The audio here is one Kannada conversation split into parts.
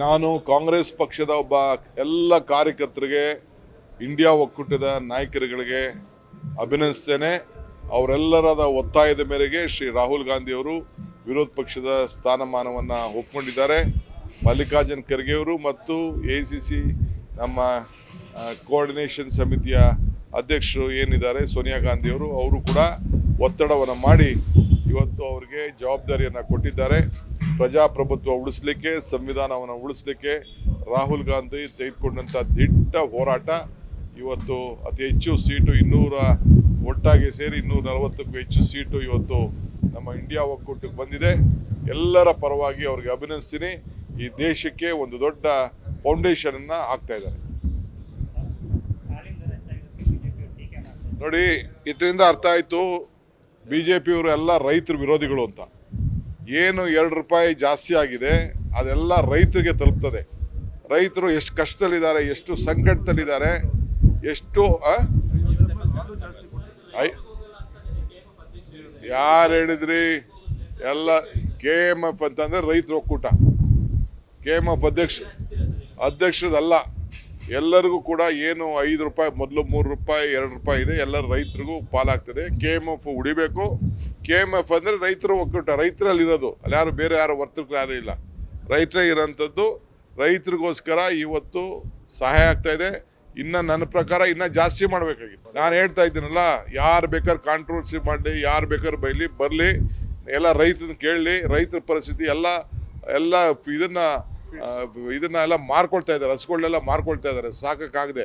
ನಾನು ಕಾಂಗ್ರೆಸ್ ಪಕ್ಷದ ಒಬ್ಬ ಎಲ್ಲ ಕಾರ್ಯಕರ್ತರಿಗೆ, ಇಂಡಿಯಾ ಒಕ್ಕೂಟದ ನಾಯಕರುಗಳಿಗೆ ಅಭಿನಂದಿಸ್ತೇನೆ. ಅವರೆಲ್ಲರದ ಒತ್ತಾಯದ ಮೇರೆಗೆ ಶ್ರೀ ರಾಹುಲ್ ಗಾಂಧಿಯವರು ವಿರೋಧ ಪಕ್ಷದ ಸ್ಥಾನಮಾನವನ್ನು ಒಪ್ಪಿಕೊಂಡಿದ್ದಾರೆ. ಮಲ್ಲಿಕಾರ್ಜುನ್ ಖರ್ಗೆ ಅವರು ಮತ್ತು ACC ನಮ್ಮ ಕೋಆರ್ಡಿನೇಷನ್ ಸಮಿತಿಯ ಅಧ್ಯಕ್ಷರು ಏನಿದ್ದಾರೆ ಸೋನಿಯಾ ಗಾಂಧಿಯವರು, ಅವರು ಕೂಡ ಒತ್ತಡವನ್ನು ಮಾಡಿ ಇವತ್ತು ಅವರಿಗೆ ಜವಾಬ್ದಾರಿಯನ್ನು ಕೊಟ್ಟಿದ್ದಾರೆ. ಪ್ರಜಾಪ್ರಭುತ್ವ ಉಳಿಸಲಿಕ್ಕೆ, ಸಂವಿಧಾನವನ್ನು ಉಳಿಸಲಿಕ್ಕೆ ರಾಹುಲ್ ಗಾಂಧಿ ತೆಗೆದುಕೊಂಡಂಥ ದಿಟ್ಟ ಹೋರಾಟ ಇವತ್ತು ಅತಿ ಹೆಚ್ಚು ಸೀಟು ಒಟ್ಟಾಗಿ ಸೇರಿ 240ಕ್ಕೂ ಹೆಚ್ಚು ಸೀಟು ಇವತ್ತು ನಮ್ಮ ಇಂಡಿಯಾ ಒಕ್ಕೂಟಕ್ಕೆ ಬಂದಿದೆ. ಎಲ್ಲರ ಪರವಾಗಿ ಅವ್ರಿಗೆ ಅಭಿನಂದಿಸ್ತೀನಿ. ಈ ದೇಶಕ್ಕೆ ಒಂದು ದೊಡ್ಡ ಫೌಂಡೇಶನನ್ನು ಹಾಕ್ತಾ ಇದ್ದಾರೆ. ನೋಡಿ, ಇದರಿಂದ ಅರ್ಥ ಆಯಿತು BJPಯವರು ಎಲ್ಲ ರೈತರ ವಿರೋಧಿಗಳು ಅಂತ. ಏನು 2 ರೂಪಾಯಿ ಜಾಸ್ತಿ ಆಗಿದೆ ಅದೆಲ್ಲ ರೈತರಿಗೆ ತಲುಪ್ತದೆ. ರೈತರು ಎಷ್ಟು ಕಷ್ಟದಲ್ಲಿದ್ದಾರೆ, ಎಷ್ಟು ಸಂಕಟದಲ್ಲಿದ್ದಾರೆ, ಎಷ್ಟು ಯಾರು ಹೇಳಿದ್ರಿ? ಎಲ್ಲ KMF ಅಂತಂದರೆ ರೈತರ ಒಕ್ಕೂಟ, KMF ಅಧ್ಯಕ್ಷರದಲ್ಲ. ಎಲ್ಲರಿಗೂ ಕೂಡ ಏನು 5 ರೂಪಾಯಿ ಮೊದಲು 3 ರೂಪಾಯಿ 2 ರೂಪಾಯಿ ಇದೆ, ಎಲ್ಲ ರೈತರಿಗೂ ಪಾಲಾಗ್ತದೆ. KMF ಉಳಿಬೇಕು. KMF ಅಂದರೆ ರೈತರ ಒಕ್ಕೂಟ, ರೈತರಲ್ಲಿರೋದು, ಅಲ್ಲಿ ಯಾರು ಬೇರೆ ಯಾರು ವರ್ತಕರು ಯಾರು ಇಲ್ಲ, ರೈತರೇ ಇರೋಂಥದ್ದು. ರೈತರಿಗೋಸ್ಕರ ಇವತ್ತು ಸಹಾಯ ಆಗ್ತಾ ಇದೆ. ಇನ್ನು ನನ್ನ ಪ್ರಕಾರ ಇನ್ನೂ ಜಾಸ್ತಿ ಮಾಡಬೇಕಾಗಿತ್ತು. ನಾನು ಹೇಳ್ತಾ ಇದ್ದೀನಲ್ಲ, ಯಾರು ಬೇಕಾದ್ರೆ ಕಾಂಟ್ರವರ್ಸಿ ಮಾಡಲಿ, ಯಾರು ಬೇಕಾದ್ರೆ ಬರಲಿ, ಎಲ್ಲ ರೈತನ ಕೇಳಲಿ. ರೈತರ ಪರಿಸ್ಥಿತಿ ಎಲ್ಲ ಇದನ್ನೆಲ್ಲ ಮಾರ್ಕೊಳ್ತಾ ಇದ್ದಾರೆ, ಹಸುಗಳನ್ನೆಲ್ಲ ಮಾರ್ಕೊಳ್ತಾ ಇದ್ದಾರೆ ಸಾಕಾಗದೆ.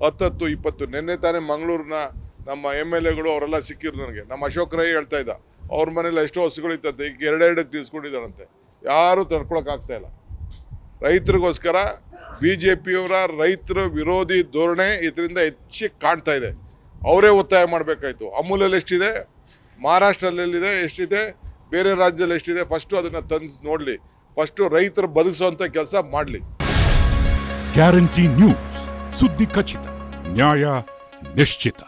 10, 20 ನಿನ್ನೆ ತಾನೇ ಮಂಗಳೂರಿನ ನಮ್ಮ MLAಗಳು ಅವರೆಲ್ಲ ಸಿಕ್ಕಿರು ನನಗೆ. ನಮ್ಮ ಅಶೋಕ್ ರೈ ಹೇಳ್ತಾ ಇದ್ದ, ಅವ್ರ ಮನೇಲಿ ಎಷ್ಟೋ ಹಸುಗಳಿತ್ತಂತೆ, ಈಗ 2 ತೀರಿಸ್ಕೊಂಡಿದ್ದಾರಂತೆ. ಯಾರೂ ತಡ್ಕೊಳಕ್ಕಾಗ್ತಾ ಇಲ್ಲ. ರೈತರಿಗೋಸ್ಕರ BJPಯವರ ರೈತರ ವಿರೋಧಿ ಧೋರಣೆ ಇದರಿಂದ ಹೆಚ್ಚಿ ಕಾಣ್ತಾ ಇದೆ. ಅವರೇ ಒತ್ತಾಯ ಮಾಡಬೇಕಾಯ್ತು. ಅಮೂಲಲ್ಲಿ ಎಷ್ಟಿದೆ, ಮಹಾರಾಷ್ಟ್ರದಲ್ಲಿದೆ ಎಷ್ಟಿದೆ, ಬೇರೆ ರಾಜ್ಯದಲ್ಲಿ ಎಷ್ಟಿದೆ, ಫಸ್ಟು ಅದನ್ನು ತಂದು ನೋಡಲಿ. ಫಸ್ಟು ರೈತರು ಬದುಕಿಸುವಂಥ ಕೆಲಸ ಮಾಡಲಿ. ಗ್ಯಾರಂಟಿ ನ್ಯೂಸ್, ಸುದ್ದಿ ಖಚಿತ, ನ್ಯಾಯ ನಿಶ್ಚಿತ.